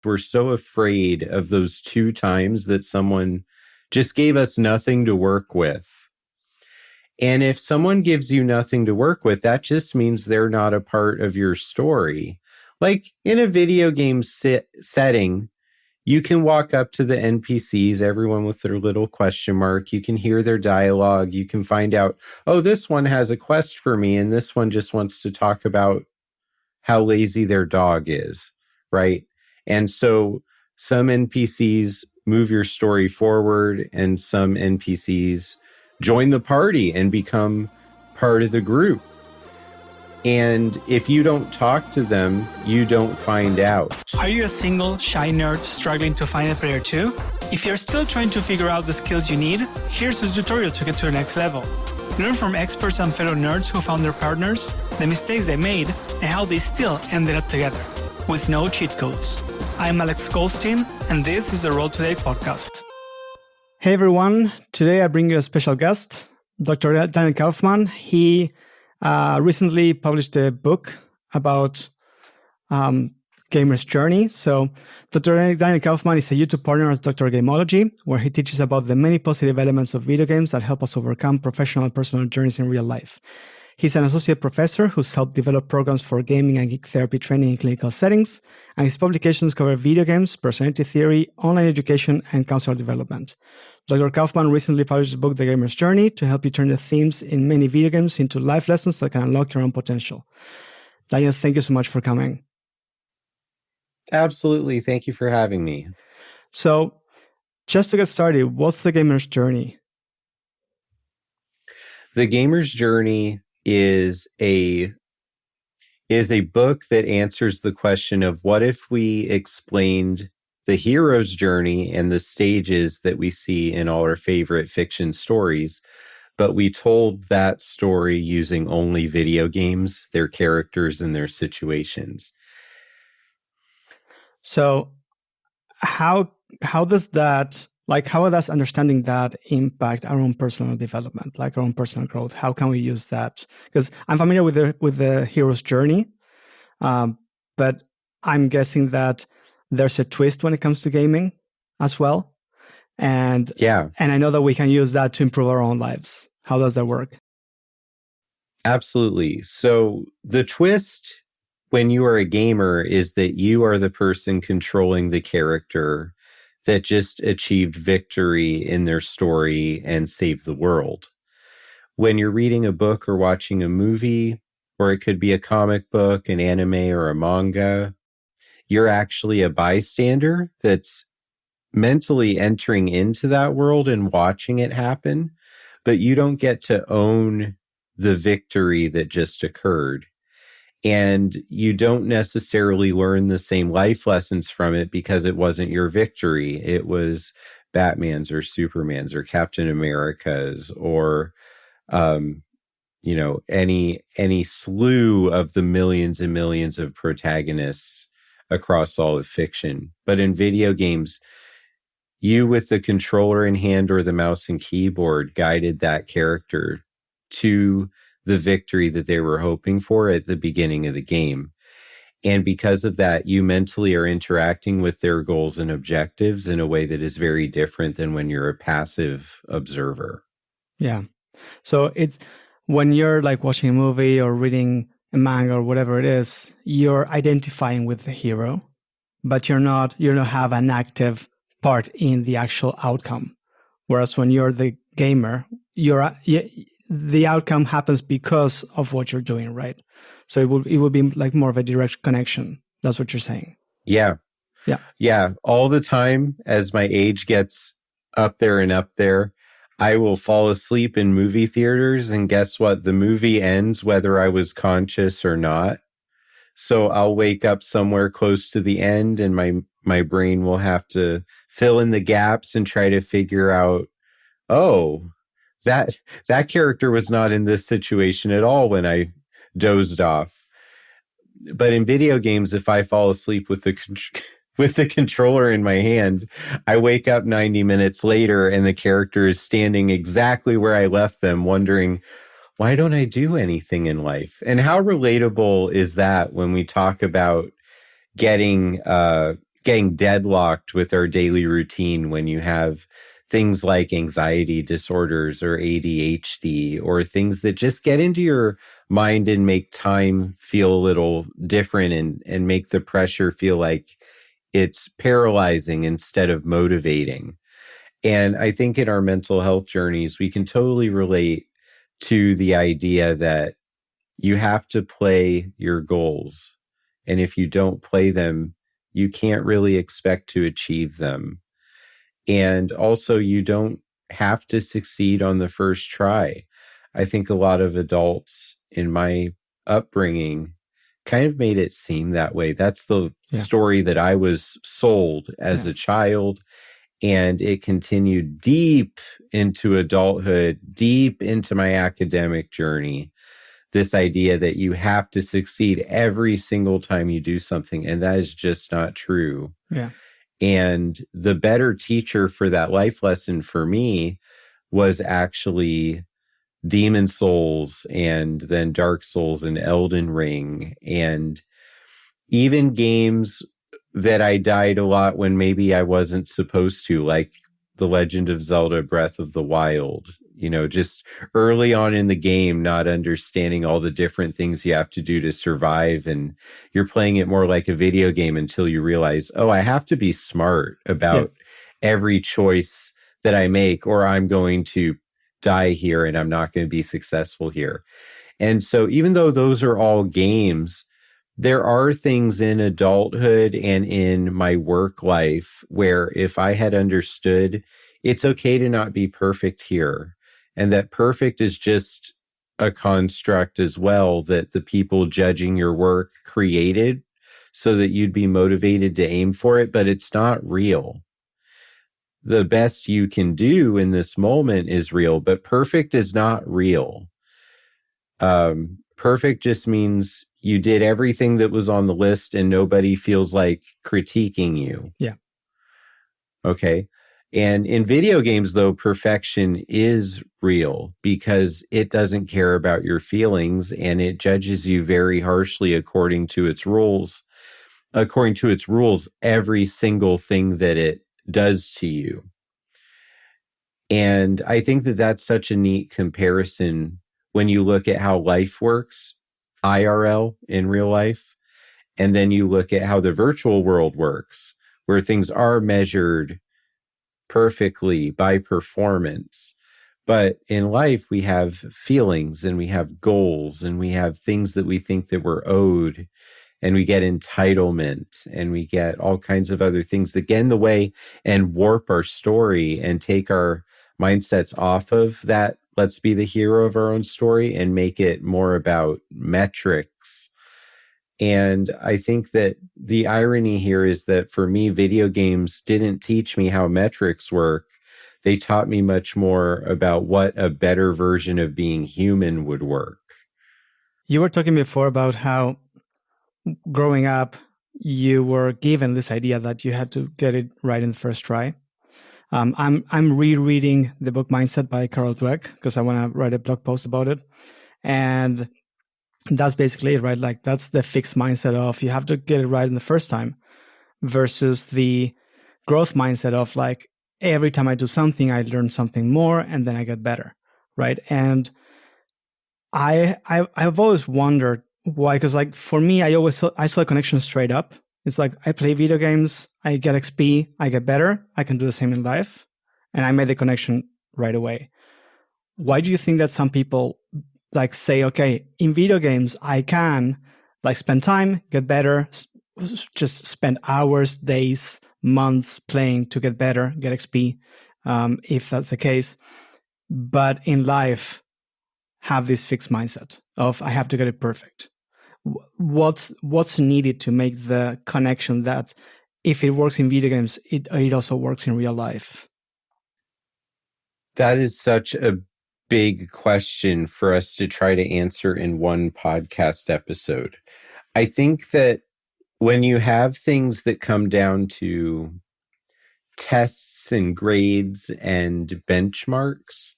We're so afraid of those 2 times that someone just gave us nothing to work with. And if someone gives you nothing to work with, that just means they're not a part of your story. Like in a video game setting, you can walk up to the NPCs, everyone with their little question mark. You can hear their dialogue. You can find out, oh, this one has a quest for me, and this one just wants to talk about how lazy their dog is, right? And so some NPCs move your story forward, and some NPCs join the party and become part of the group. And if you don't talk to them, you don't find out. Are you a single, shy nerd struggling to find a player too? If you're still trying to figure out the skills you need, here's a tutorial to get to the next level. Learn from experts and fellow nerds who found their partners, the mistakes they made, and how they still ended up together, with no cheat codes. I'm Alex Goldstein, and this is the Roll Today podcast. Hey everyone, today I bring you a special guest, Dr. Daniel Kaufmann. He recently published a book about gamer's journey. So Dr. Daniel Kaufmann is a YouTube partner at Dr. Gameology, where he teaches about the many positive elements of video games that help us overcome professional and personal journeys in real life. He's an associate professor who's helped develop programs for gaming and geek therapy training in clinical settings, and his publications cover video games, personality theory, online education, and counselor development. Dr. Kaufmann recently published the book, The Gamer's Journey, to help you turn the themes in many video games into life lessons that can unlock your own potential. Daniel, thank you so much for coming. Absolutely. Thank you for having me. So, just to get started, what's The Gamer's Journey? The Gamer's Journey is a book that answers the question of what if we explained the hero's journey and the stages that we see in all our favorite fiction stories, but we told that story using only video games, their characters, and their situations. So how does that, how does understanding that impact our own personal development, like our own personal growth? How can we use that? Because I'm familiar with the hero's journey, but I'm guessing that there's a twist when it comes to gaming as well. And I know that we can use that to improve our own lives. How does that work? Absolutely. So the twist when you are a gamer is that you are the person controlling the character that just achieved victory in their story and saved the world. When you're reading a book or watching a movie, or it could be a comic book, an anime, or a manga, you're actually a bystander that's mentally entering into that world and watching it happen, but you don't get to own the victory that just occurred. And you don't necessarily learn the same life lessons from it because it wasn't your victory. It was Batman's or Superman's or Captain America's or, any slew of the millions and millions of protagonists across all of fiction. But in video games, you with the controller in hand or the mouse and keyboard guided that character to the victory that they were hoping for at the beginning of the game. And because of that, you mentally are interacting with their goals and objectives in a way that is very different than when you're a passive observer. Yeah. So it's when you're like watching a movie or reading a manga or whatever it is, you're identifying with the hero, but you don't have an active part in the actual outcome. Whereas when you're the gamer, the outcome happens because of what you're doing, right? So it would be like more of a direct connection. That's what you're saying. Yeah. All the time, as my age gets up there, I will fall asleep in movie theaters, and guess what? The movie ends whether I was conscious or not. So I'll wake up somewhere close to the end, and my brain will have to fill in the gaps and try to figure out, that character was not in this situation at all when I dozed off. But in video games, if I fall asleep with the controller in my hand, I wake up 90 minutes later and the character is standing exactly where I left them, wondering, why don't I do anything in life? And how relatable is that when we talk about getting getting deadlocked with our daily routine when you have things like anxiety disorders or ADHD or things that just get into your mind and make time feel a little different and make the pressure feel like it's paralyzing instead of motivating. And I think in our mental health journeys, we can totally relate to the idea that you have to play your goals. And if you don't play them, you can't really expect to achieve them. And also, you don't have to succeed on the first try. I think a lot of adults in my upbringing kind of made it seem that way. That's the story that I was sold as a child. And it continued deep into adulthood, deep into my academic journey. This idea that you have to succeed every single time you do something. And that is just not true. Yeah. And the better teacher for that life lesson for me was actually Demon Souls and then Dark Souls and Elden Ring, and even games that I died a lot when maybe I wasn't supposed to, like The Legend of Zelda Breath of the Wild. You know, just early on in the game, not understanding all the different things you have to do to survive. And you're playing it more like a video game until you realize, oh, I have to be smart about every choice that I make, or I'm going to die here and I'm not going to be successful here. And so even though those are all games, there are things in adulthood and in my work life where if I had understood it's okay to not be perfect here, and that perfect is just a construct as well that the people judging your work created so that you'd be motivated to aim for it, but it's not real. The best you can do in this moment is real, but perfect is not real. Perfect just means you did everything that was on the list and nobody feels like critiquing you. Yeah. Okay. And in video games, though, perfection is real because it doesn't care about your feelings and it judges you very harshly according to its rules. According to its rules, every single thing that it does to you. And I think that that's such a neat comparison when you look at how life works, IRL, in real life, and then you look at how the virtual world works, where things are measured perfectly by performance. But in life, we have feelings and we have goals and we have things that we think that we're owed, and we get entitlement and we get all kinds of other things that get in the way and warp our story and take our mindsets off of that. Let's be the hero of our own story and make it more about metrics. And I think that the irony here is that for me, video games didn't teach me how metrics work. They taught me much more about what a better version of being human would work. You were talking before about how growing up, you were given this idea that you had to get it right in the first try. I'm rereading the book Mindset by Carol Dweck because I want to write a blog post about it. And that's basically it, right? Like that's the fixed mindset of you have to get it right in the first time versus the growth mindset of like every time I do something, I learn something more and then I get better, right? And I've always wondered why, because like for me, I saw a connection straight up. It's like I play video games, I get XP, I get better, I can do the same in life, and I made the connection right away. Why do you think that some people like say, okay, in video games, I can like spend time, get better, just spend hours, days, months playing to get better, get XP, if that's the case. But in life, have this fixed mindset of I have to get it perfect. What's needed to make the connection that if it works in video games, it also works in real life? That is such a big question for us to try to answer in one podcast episode. I think that when you have things that come down to tests and grades and benchmarks,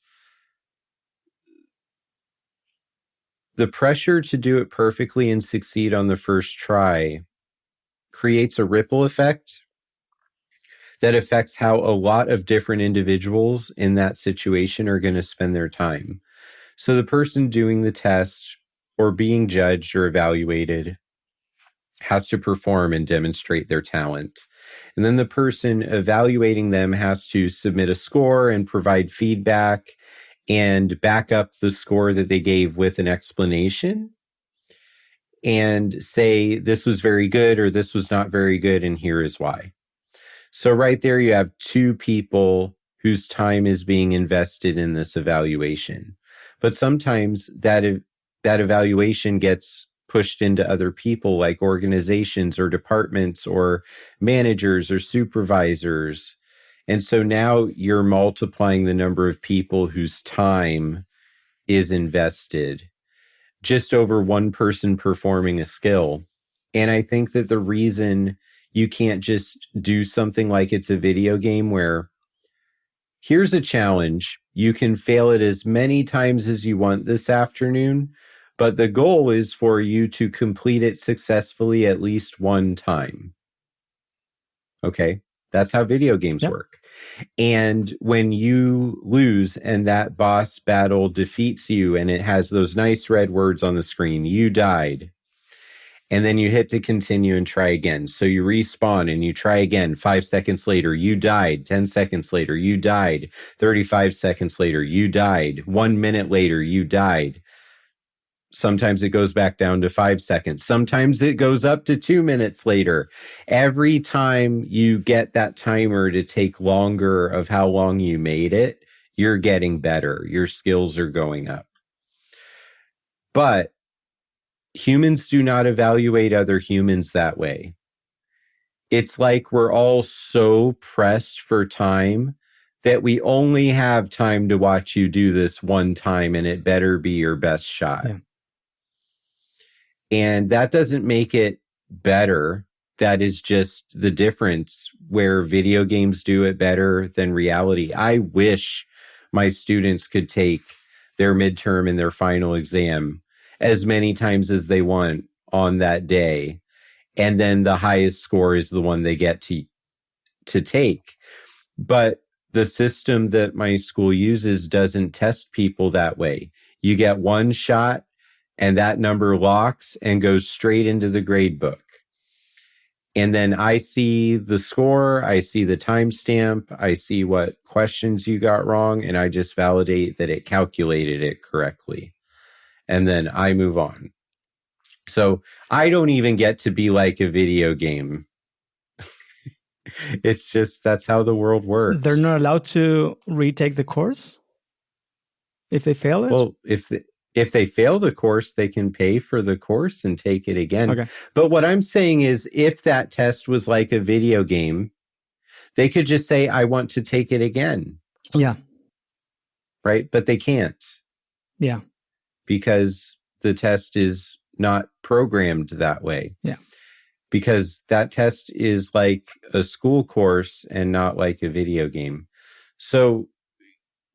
the pressure to do it perfectly and succeed on the first try creates a ripple effect that affects how a lot of different individuals in that situation are going to spend their time. So the person doing the test or being judged or evaluated has to perform and demonstrate their talent. And then the person evaluating them has to submit a score and provide feedback and back up the score that they gave with an explanation and say, this was very good or this was not very good, and here is why. So right there, you have two people whose time is being invested in this evaluation. But sometimes that evaluation gets pushed into other people, like organizations or departments or managers or supervisors. And so now you're multiplying the number of people whose time is invested just over one person performing a skill. And I think that the reason you can't just do something like it's a video game where here's a challenge, you can fail it as many times as you want this afternoon, but the goal is for you to complete it successfully at least one time. Okay, that's how video games work. And when you lose and that boss battle defeats you and it has those nice red words on the screen, you died. And then you hit to continue and try again. So you respawn and you try again. 5 seconds later, you died. 10 seconds later, you died. 35 seconds later, you died. 1 minute later, you died. Sometimes it goes back down to 5 seconds. Sometimes it goes up to 2 minutes later. Every time you get that timer to take longer of how long you made it, you're getting better. Your skills are going up. But humans do not evaluate other humans that way. It's like we're all so pressed for time that we only have time to watch you do this one time, and it better be your best shot. Yeah. And that doesn't make it better. That is just the difference where video games do it better than reality. I wish my students could take their midterm and their final exam as many times as they want on that day. And then the highest score is the one they get to take. But the system that my school uses doesn't test people that way. You get one shot and that number locks and goes straight into the grade book. And then I see the score, I see the timestamp, I see what questions you got wrong, and I just validate that it calculated it correctly. And then I move on. So I don't even get to be like a video game. It's just, that's how the world works. They're not allowed to retake the course if they fail it? Well, if they fail the course, they can pay for the course and take it again. Okay. But what I'm saying is, if that test was like a video game, they could just say, I want to take it again. Yeah. Right? But they can't. Yeah. Because the test is not programmed that way. Yeah. Because that test is like a school course and not like a video game. So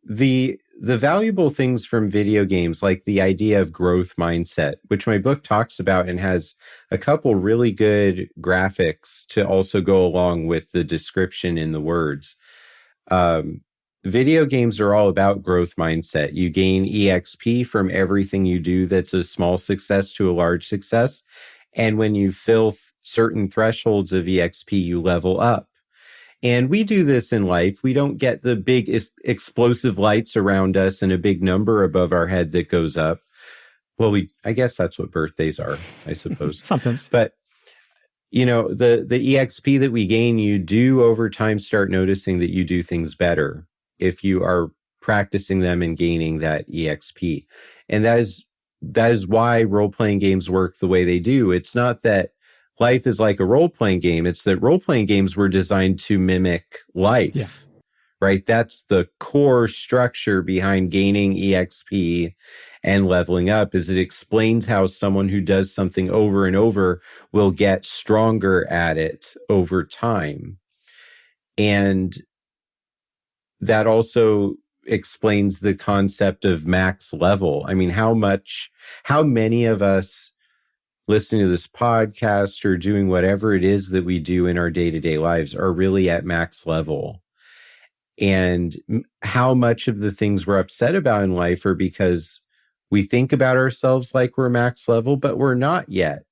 the valuable things from video games, like the idea of growth mindset, which my book talks about and has a couple really good graphics to also go along with the description in the words. Video games are all about growth mindset. You gain EXP from everything you do that's a small success to a large success. And when you fill certain thresholds of EXP, you level up. And we do this in life. We don't get the big explosive lights around us and a big number above our head that goes up. Well, I guess that's what birthdays are, I suppose. Sometimes. But, you know, the EXP that we gain, you do over time start noticing that you do things better if you are practicing them and gaining that EXP. And that is why role-playing games work the way they do. It's not that life is like a role-playing game. It's that role-playing games were designed to mimic life, right? That's the core structure behind gaining EXP and leveling up, is it explains how someone who does something over and over will get stronger at it over time. And that also explains the concept of max level. I mean, how many of us listening to this podcast or doing whatever it is that we do in our day-to-day lives are really at max level. And how much of the things we're upset about in life are because we think about ourselves like we're max level, but we're not yet.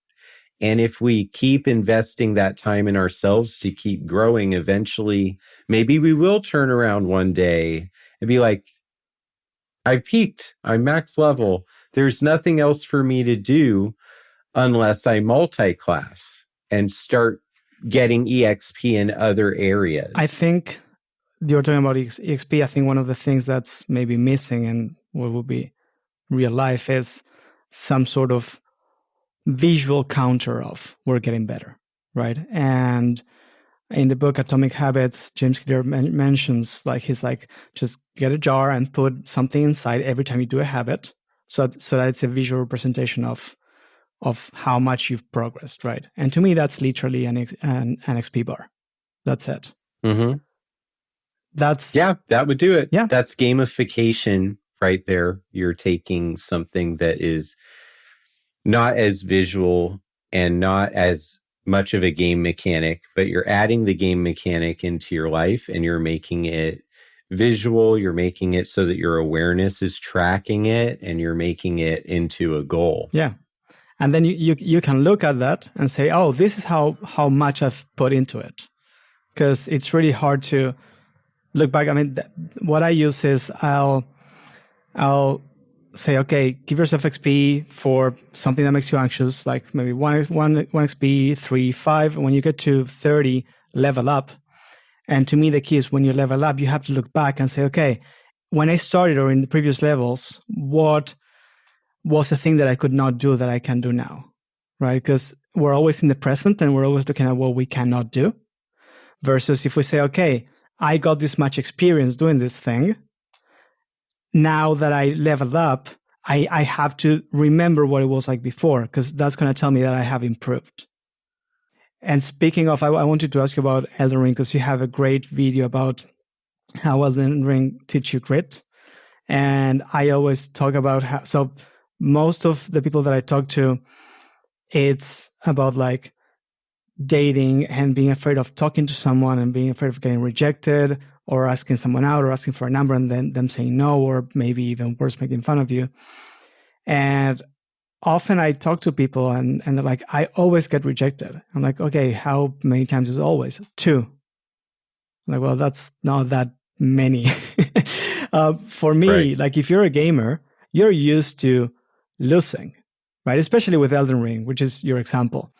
And if we keep investing that time in ourselves to keep growing, eventually, maybe we will turn around one day and be like, I peaked, I'm max level. There's nothing else for me to do unless I multi-class and start getting EXP in other areas. I think you're talking about EXP. I think one of the things that's maybe missing in what will be real life is some sort of visual counter of we're getting better, right? And in the book Atomic Habits, James Clear mentions, like, he's like, just get a jar and put something inside every time you do a habit, so that it's a visual representation of how much you've progressed, right? And to me, that's literally an XP bar. That's it. Mm-hmm. That would do it. Yeah. That's gamification right there. You're taking something that is not as visual and not as much of a game mechanic, but you're adding the game mechanic into your life and you're making it visual. You're making it so that your awareness is tracking it and you're making it into a goal. Yeah. And then you can look at that and say, oh, this is how much I've put into it. Because it's really hard to look back. I mean, what I use is I'll say, okay, give yourself XP for something that makes you anxious, like maybe one XP, 3, 5. And when you get to 30, level up. And to me, the key is when you level up, you have to look back and say, okay, when I started or in the previous levels, what was the thing that I could not do that I can do now, right? Because we're always in the present and we're always looking at what we cannot do. Versus if we say, okay, I got this much experience doing this thing. Now that I leveled up, I have to remember what it was like before, because that's going to tell me that I have improved. And speaking of, I wanted to ask you about Elden Ring, because you have a great video about how Elden Ring teach you grit. And I always talk about how, so most of the people that I talk to, it's about like dating and being afraid of talking to someone and being afraid of getting rejected or asking someone out or asking for a number and then them saying no, or maybe even worse, making fun of you. And often I talk to people and they're like, I always get rejected. I'm like, okay, how many times is always? 2. I'm like, well, that's not that many. For me, right. Like if you're a gamer, you're used to losing, right? Especially with Elden Ring, which is your example.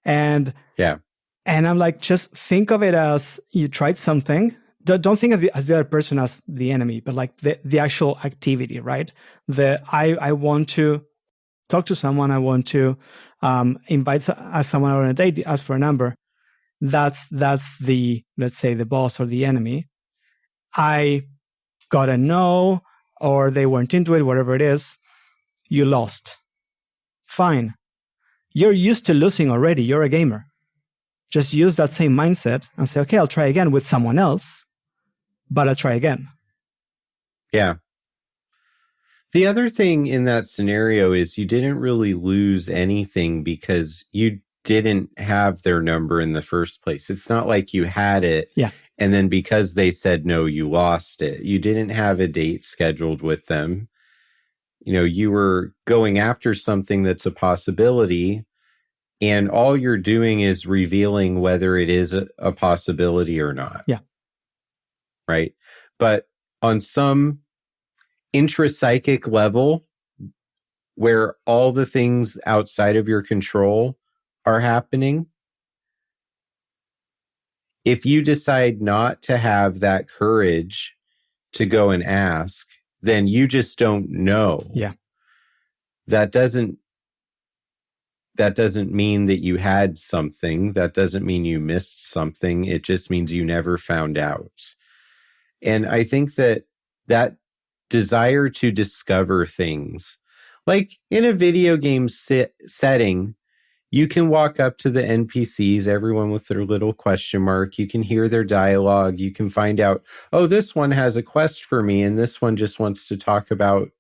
And yeah, and I'm like, just think of it as you tried something. Don't think of the other person as the enemy, but like the actual activity, right? I want to talk to someone. I want to invite someone out on a date, ask for a number. That's the, let's say, the boss or the enemy. I got a no, or they weren't into it, whatever it is. You lost. Fine. You're used to losing already. You're a gamer. Just use that same mindset and say, okay, I'll try again with someone else, but I'll try again. Yeah. The other thing in that scenario is you didn't really lose anything because you didn't have their number in the first place. It's not like you had it. Yeah. And then because they said no, you lost it. You didn't have a date scheduled with them. You know, you were going after something that's a possibility, and all you're doing is revealing whether it is a possibility or not. Yeah. Right. But on some intrapsychic level where all the things outside of your control are happening, if you decide not to have that courage to go and ask, then you just don't know. Yeah. That doesn't mean that you had something. That doesn't mean you missed something. It just means you never found out. And I think that desire to discover things, like in a video game setting, you can walk up to the NPCs, everyone with their little question mark. You can hear their dialogue. You can find out, oh, this one has a quest for me, and this one just wants to talk about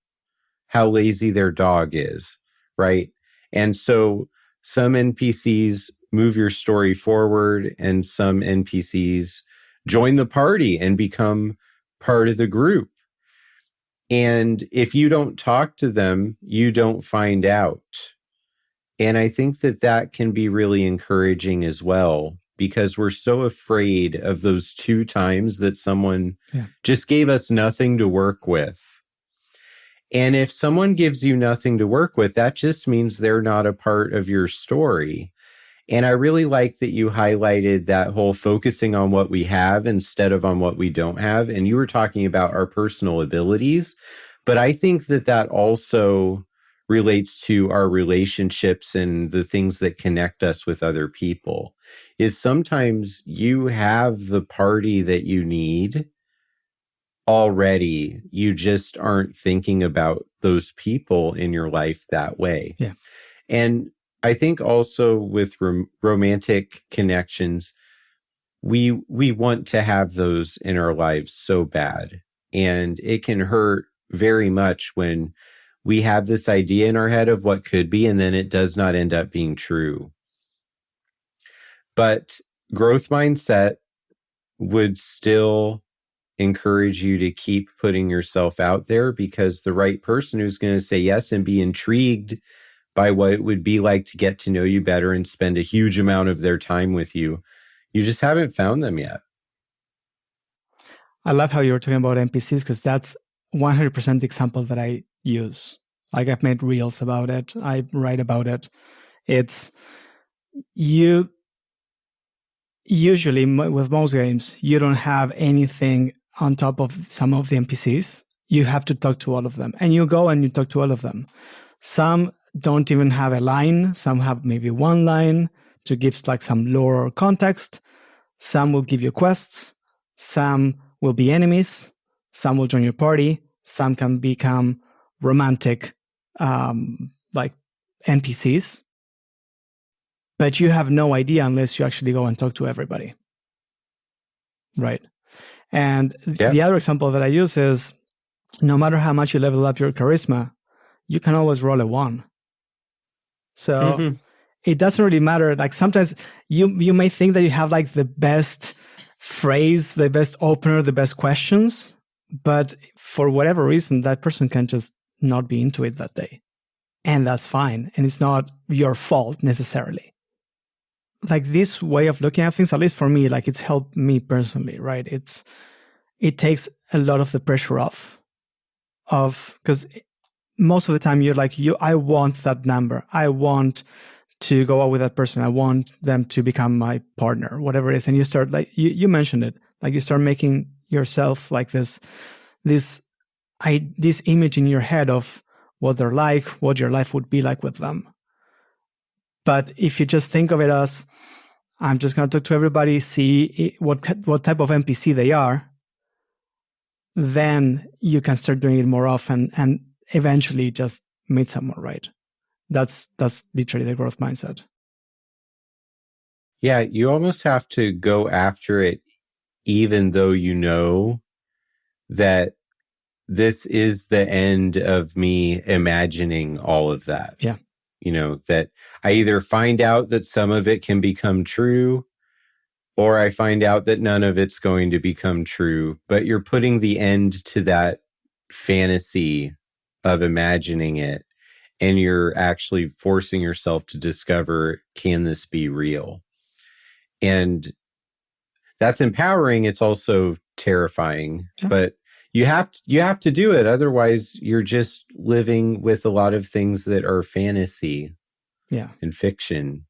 how lazy their dog is, right? And so some NPCs move your story forward, and some NPCs join the party and become part of the group. And if you don't talk to them, you don't find out. And I think that that can be really encouraging as well, because we're so afraid of those 2 times that someone just gave us nothing to work with. And if someone gives you nothing to work with, that just means they're not a part of your story. And I really like that you highlighted that whole focusing on what we have instead of on what we don't have. And you were talking about our personal abilities, but I think that that also relates to our relationships and the things that connect us with other people. Is sometimes you have the party that you need already. You just aren't thinking about those people in your life that way. Yeah. And I think also with romantic connections, we want to have those in our lives so bad. And it can hurt very much when we have this idea in our head of what could be, and then it does not end up being true. But growth mindset would still encourage you to keep putting yourself out there, because the right person who's going to say yes and be intrigued by what it would be like to get to know you better and spend a huge amount of their time with you, you just haven't found them yet. I love how you were talking about NPCs, because that's 100% the example that I use. Like, I've made reels about it. I write about it. It's you. Usually with most games, you don't have anything on top of some of the NPCs. You have to talk to all of them, and you go and you talk to all of them. Some don't even have a line. Some have maybe one line to give like some lore or context. Some will give you quests. Some will be enemies. Some will join your party. Some can become romantic, like NPCs. But you have no idea unless you actually go and talk to everybody. Right. And the other example that I use is, no matter how much you level up your charisma, you can always roll a 1. So it doesn't really matter. Like, sometimes you may think that you have like the best phrase, the best opener, the best questions, but for whatever reason, that person can just not be into it that day. And that's fine. And it's not your fault necessarily. Like, this way of looking at things, at least for me, like, it's helped me personally, right? It takes a lot of the pressure off because most of the time you're like, I want that number. I want to go out with that person. I want them to become my partner, whatever it is. And you start, like, you mentioned it, like, you start making yourself like this image in your head of what they're like, what your life would be like with them. But if you just think of it as, I'm just going to talk to everybody, see what type of NPC they are, then you can start doing it more often and eventually just meet someone, right? That's literally the growth mindset. Yeah, you almost have to go after it, even though you know that this is the end of me imagining all of that. Yeah. You know, that I either find out that some of it can become true, or I find out that none of it's going to become true. But you're putting the end to that fantasy of imagining it, and you're actually forcing yourself to discover, can this be real? And that's empowering. It's also terrifying, but you have to do it. Otherwise, you're just living with a lot of things that are fantasy and fiction.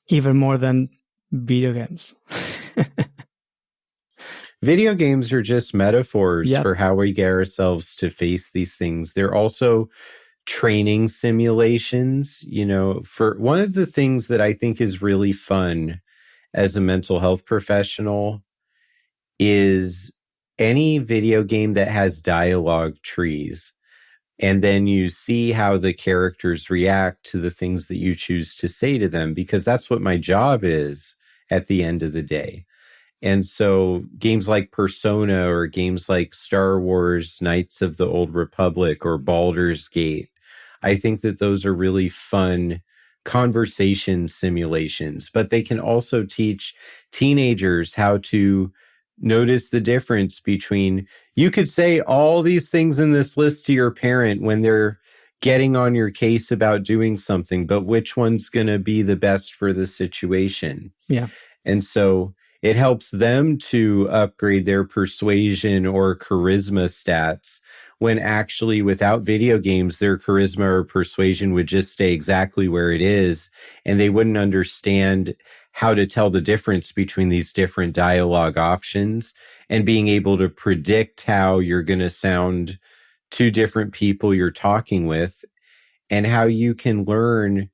Even more than video games. Video games are just metaphors for how we get ourselves to face these things. They're also training simulations. You know, for one of the things that I think is really fun as a mental health professional is any video game that has dialogue trees. And then you see how the characters react to the things that you choose to say to them, because that's what my job is at the end of the day. And so games like Persona, or games like Star Wars Knights of the Old Republic, or Baldur's Gate, I think that those are really fun conversation simulations, but they can also teach teenagers how to notice the difference between, you could say all these things in this list to your parent when they're getting on your case about doing something, but which one's going to be the best for the situation? Yeah. And so it helps them to upgrade their persuasion or charisma stats, when actually without video games, their charisma or persuasion would just stay exactly where it is, and they wouldn't understand how to tell the difference between these different dialogue options and being able to predict how you're going to sound to different people you're talking with, and how you can learn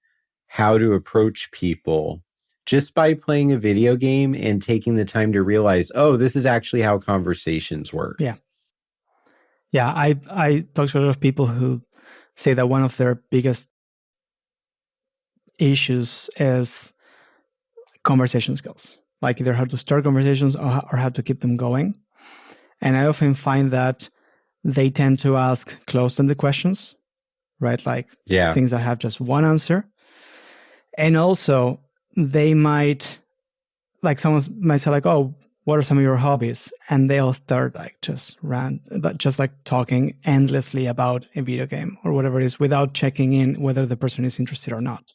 how to approach people just by playing a video game and taking the time to realize, oh, this is actually how conversations work. Yeah. Yeah, I talk to a lot of people who say that one of their biggest issues is conversation skills, like either how to start conversations or how to keep them going. And I often find that they tend to ask closed-ended questions, right? Like things that have just one answer. And also they might, like someone might say like, oh, what are some of your hobbies? And they'll start like just like talking endlessly about a video game or whatever it is without checking in whether the person is interested or not.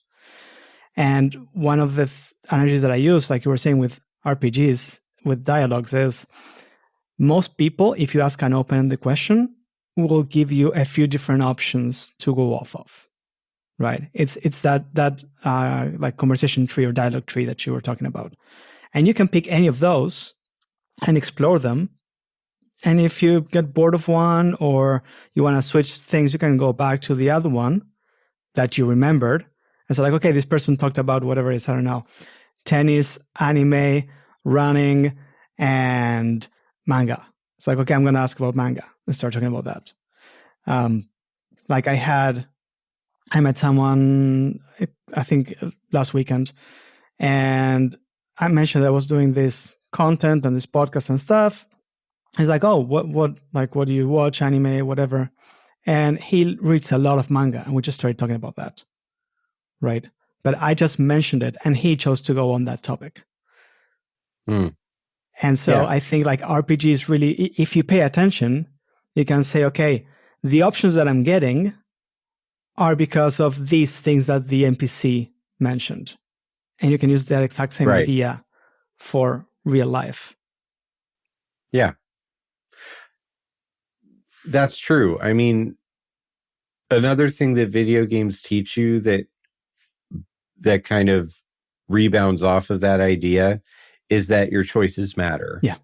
And one of the analogies that I use, like you were saying with RPGs, with dialogues, is most people, if you ask an open-ended question, will give you a few different options to go off of, right? It's that like conversation tree or dialogue tree that you were talking about. And you can pick any of those and explore them. And if you get bored of one or you want to switch things, you can go back to the other one that you remembered. And so like, okay, this person talked about whatever it is, I don't know, tennis, anime, running, and manga. It's like, okay, I'm going to ask about manga and start talking about that. Like I met someone, I think last weekend, and I mentioned that I was doing this content and this podcast and stuff. He's like, oh, what do you watch, anime, whatever? And he reads a lot of manga, and we just started talking about that, right? But I just mentioned it, and he chose to go on that topic. And so I think like RPGs really, if you pay attention, you can say, okay, the options that I'm getting are because of these things that the NPC mentioned. And you can use that exact same idea for real life. Yeah. That's true. I mean, another thing that video games teach you that kind of rebounds off of that idea is that your choices matter. Yeah.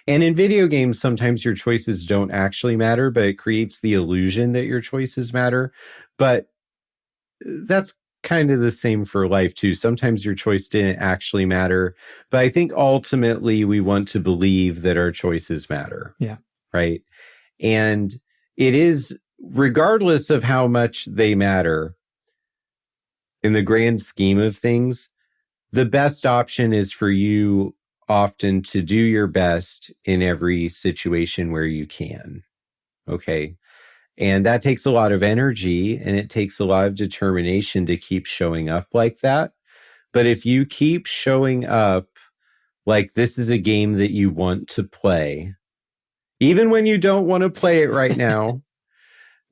And in video games, sometimes your choices don't actually matter, but it creates the illusion that your choices matter. But that's kind of the same for life too. Sometimes your choice didn't actually matter, but I think ultimately we want to believe that our choices matter. Yeah. Right. And it is, regardless of how much they matter in the grand scheme of things, the best option is for you often to do your best in every situation where you can. Okay. And that takes a lot of energy and it takes a lot of determination to keep showing up like that. But if you keep showing up like this is a game that you want to play, even when you don't want to play it right now,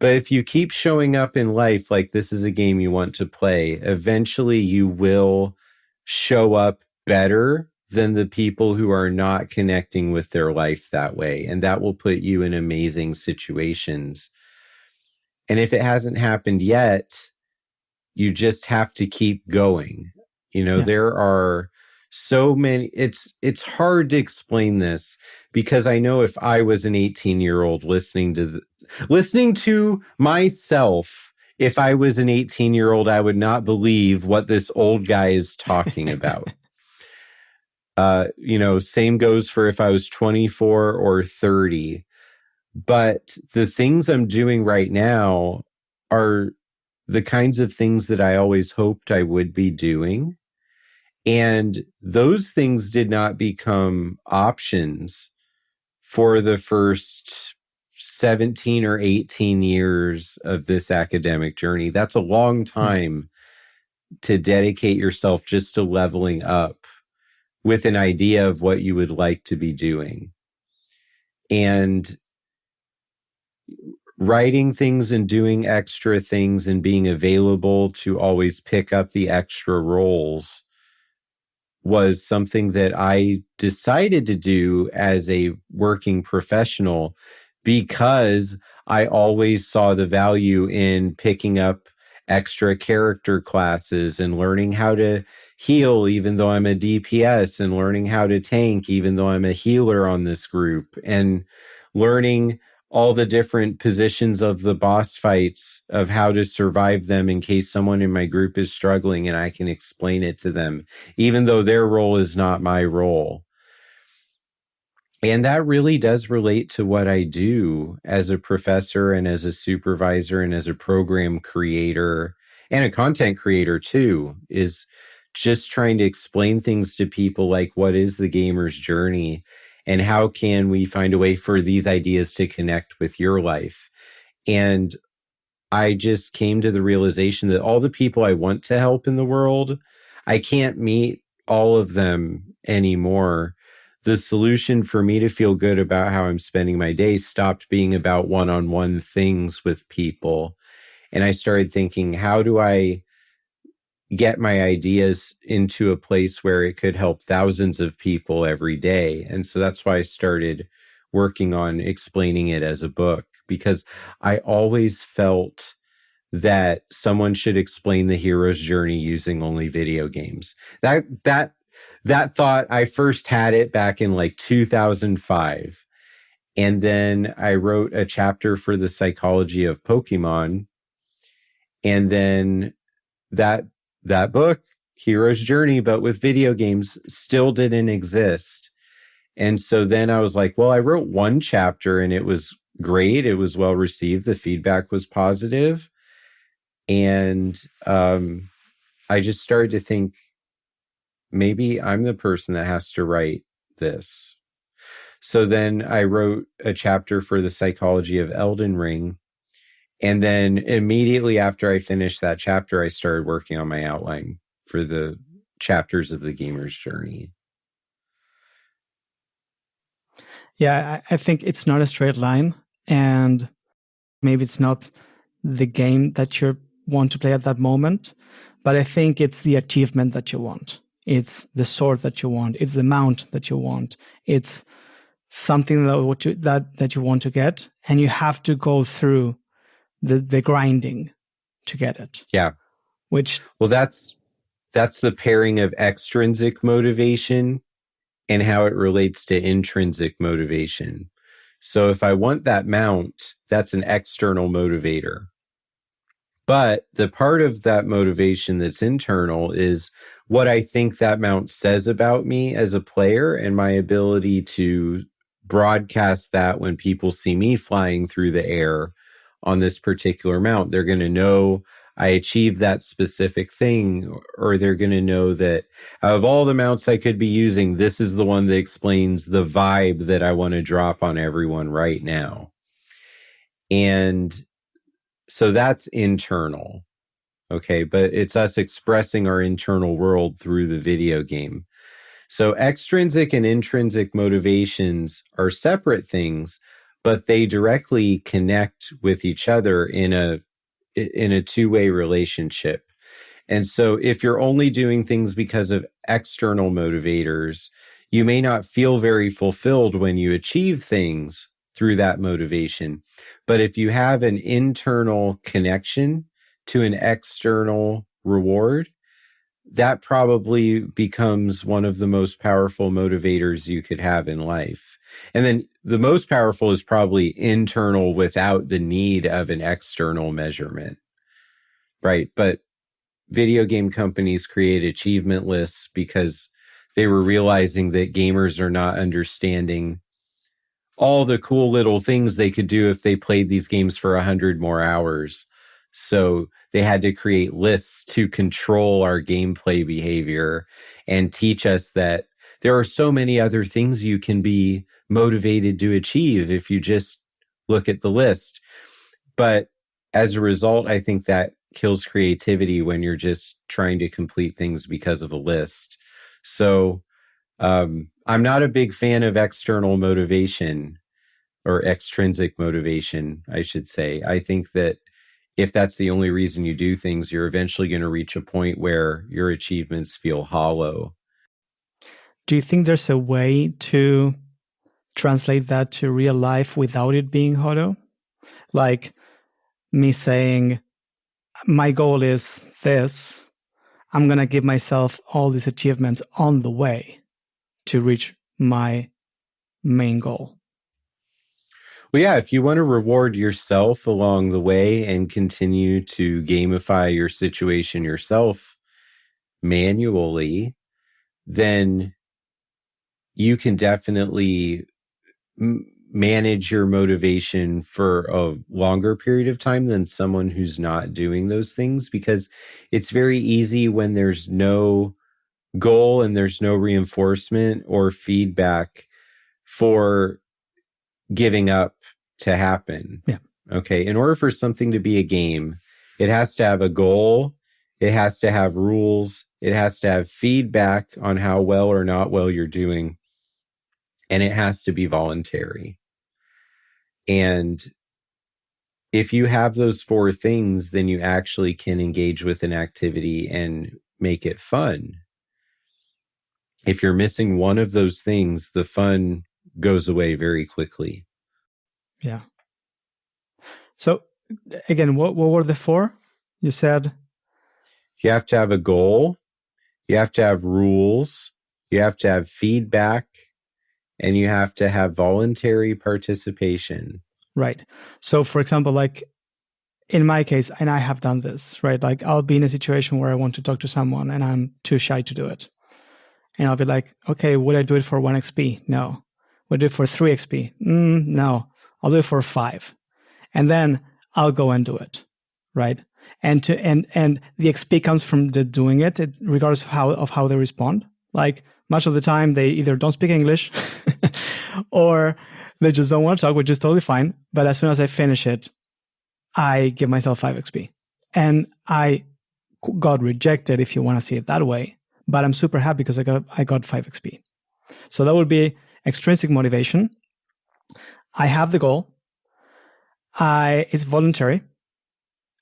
but if you keep showing up in life like this is a game you want to play, eventually you will show up better than the people who are not connecting with their life that way. And that will put you in amazing situations. And if it hasn't happened yet, you just have to keep going. You know, there are so many, it's hard to explain this because I know if I was an 18-year-old listening to myself, if I was an 18-year-old, I would not believe what this old guy is talking about. You know, same goes for if I was 24 or 30. But the things I'm doing right now are the kinds of things that I always hoped I would be doing. And those things did not become options for the first 17 or 18 years of this academic journey. That's a long time to dedicate yourself just to leveling up with an idea of what you would like to be doing. And writing things and doing extra things and being available to always pick up the extra roles was something that I decided to do as a working professional because I always saw the value in picking up extra character classes and learning how to heal even though I'm a DPS, and learning how to tank even though I'm a healer on this group, and learning all the different positions of the boss fights, of how to survive them in case someone in my group is struggling and I can explain it to them, even though their role is not my role. And that really does relate to what I do as a professor and as a supervisor and as a program creator and a content creator too, is just trying to explain things to people like, what is the gamer's journey? And how can we find a way for these ideas to connect with your life? And I just came to the realization that all the people I want to help in the world, I can't meet all of them anymore. The solution for me to feel good about how I'm spending my day stopped being about one-on-one things with people. And I started thinking, how do I get my ideas into a place where it could help thousands of people every day? And so that's why I started working on explaining it as a book, because I always felt that someone should explain the hero's journey using only video games. That thought, I first had it back in like 2005. And then I wrote a chapter for the psychology of Pokemon. And then that book, Hero's Journey, but with video games, still didn't exist. And so then I was like, well, I wrote one chapter and it was great. It was well received. The feedback was positive. And I just started to think, maybe I'm the person that has to write this. So then I wrote a chapter for the psychology of Elden Ring. And then immediately after I finished that chapter, I started working on my outline for the chapters of the gamer's journey. Yeah, I think it's not a straight line, and maybe it's not the game that you want to play at that moment, but I think it's the achievement that you want. It's the sword that you want. It's the mount that you want. It's something that you want to get, and you have to go through the grinding to get it. Yeah. Well, that's the pairing of extrinsic motivation and how it relates to intrinsic motivation. So if I want that mount, that's an external motivator. But the part of that motivation that's internal is what I think that mount says about me as a player, and my ability to broadcast that when people see me flying through the air on this particular mount. They're going to know I achieved that specific thing, or they're going to know that out of all the mounts I could be using, this is the one that explains the vibe that I want to drop on everyone right now. And so that's internal. Okay. But it's us expressing our internal world through the video game. So extrinsic and intrinsic motivations are separate things, but they directly connect with each other in a two-way relationship. And so if you're only doing things because of external motivators, you may not feel very fulfilled when you achieve things through that motivation. But if you have an internal connection to an external reward, that probably becomes one of the most powerful motivators you could have in life. And then the most powerful is probably internal without the need of an external measurement, right? But video game companies create achievement lists because they were realizing that gamers are not understanding all the cool little things they could do if they played these games for 100 more hours. So they had to create lists to control our gameplay behavior and teach us that there are so many other things you can be motivated to achieve if you just look at the list. But as a result, I think that kills creativity when you're just trying to complete things because of a list. So I'm not a big fan of external motivation, or extrinsic motivation, I should say. I think that if that's the only reason you do things, you're eventually going to reach a point where your achievements feel hollow. Do you think there's a way to translate that to real life without it being hollow? Like me saying, my goal is this. I'm going to give myself all these achievements on the way to reach my main goal. Well, yeah, if you want to reward yourself along the way and continue to gamify your situation yourself manually, then you can definitely manage your motivation for a longer period of time than someone who's not doing those things, because it's very easy when there's no goal and there's no reinforcement or feedback for giving up to happen. Yeah. Okay. In order for something to be a game, it has to have a goal. It has to have rules. It has to have feedback on how well or not well you're doing. And it has to be voluntary. And if you have those four things, then you actually can engage with an activity and make it fun. If you're missing one of those things, the fun goes away very quickly. Yeah. So again, what were the four? You said you have to have a goal, you have to have rules, you have to have feedback, and you have to have voluntary participation. Right. So for example, like in my case, and I have done this, right? Like I'll be in a situation where I want to talk to someone and I'm too shy to do it. And I'll be like, okay, would I do it for 1 XP? No. Would I do it for 3 XP? No. I'll do it for 5. And then I'll go and do it. Right. And the XP comes from the doing it, regardless of how they respond. Like much of the time they either don't speak English or they just don't want to talk, which is totally fine. But as soon as I finish it, I give myself 5 XP. And I got rejected, if you want to see it that way. But I'm super happy because I got 5 XP. So that would be extrinsic motivation. I have the goal. It's voluntary.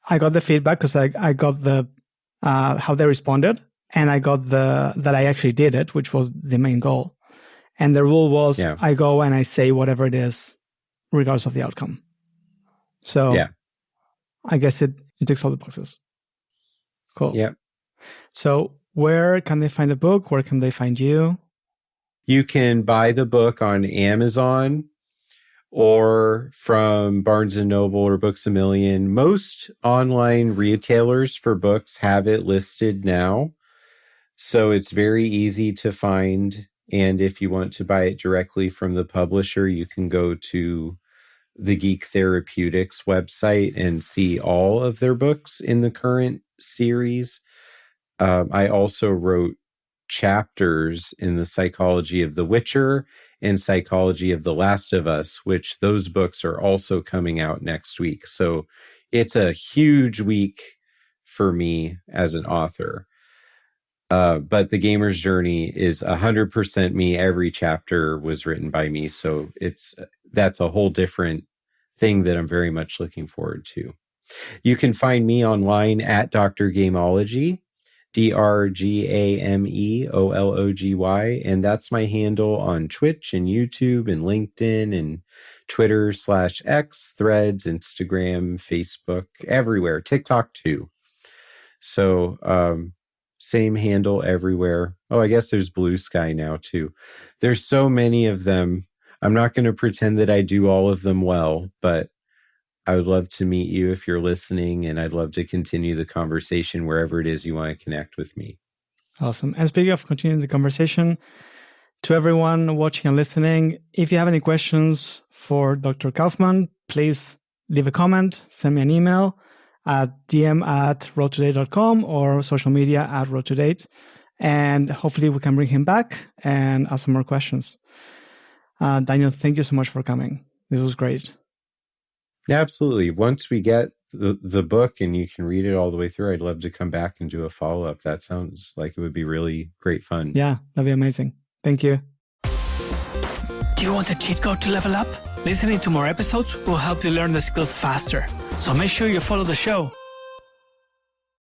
I got the feedback because I got the how they responded, and I got that I actually did it, which was the main goal. And the rule was I go and I say whatever it is, regardless of the outcome. So I guess it ticks all the boxes. Cool. Yeah. So where can they find the book? Where can they find you? You can buy the book on Amazon or from Barnes & Noble or Books A Million. Most online retailers for books have it listed now. So it's very easy to find. And if you want to buy it directly from the publisher, you can go to the Geek Therapeutics website and see all of their books in the current series. I also wrote chapters in the Psychology of The Witcher and Psychology of The Last of Us, which those books are also coming out next week. So it's a huge week for me as an author. But The Gamer's Journey is 100% me. Every chapter was written by me. So that's a whole different thing that I'm very much looking forward to. You can find me online at Dr. Gameology, DrGameology, and that's my handle on Twitch and YouTube and LinkedIn and Twitter/X, Threads, Instagram, Facebook, everywhere, TikTok too. So same handle everywhere. Oh, I guess there's Blue Sky now too. There's so many of them. I'm not going to pretend that I do all of them well, but I would love to meet you if you're listening, and I'd love to continue the conversation wherever it is you want to connect with me. Awesome. And speaking of continuing the conversation, to everyone watching and listening, if you have any questions for Dr. Kaufmann, please leave a comment, send me an email at dm@roadtoday.com or social media @roadtodate, and hopefully we can bring him back and ask some more questions. Daniel, thank you so much for coming. This was great. Absolutely. Once we get the book and you can read it all the way through, I'd love to come back and do a follow-up. That sounds like it would be really great fun. Yeah, that'd be amazing. Thank you. Do you want a cheat code to level up? Listening to more episodes will help you learn the skills faster. So make sure you follow the show.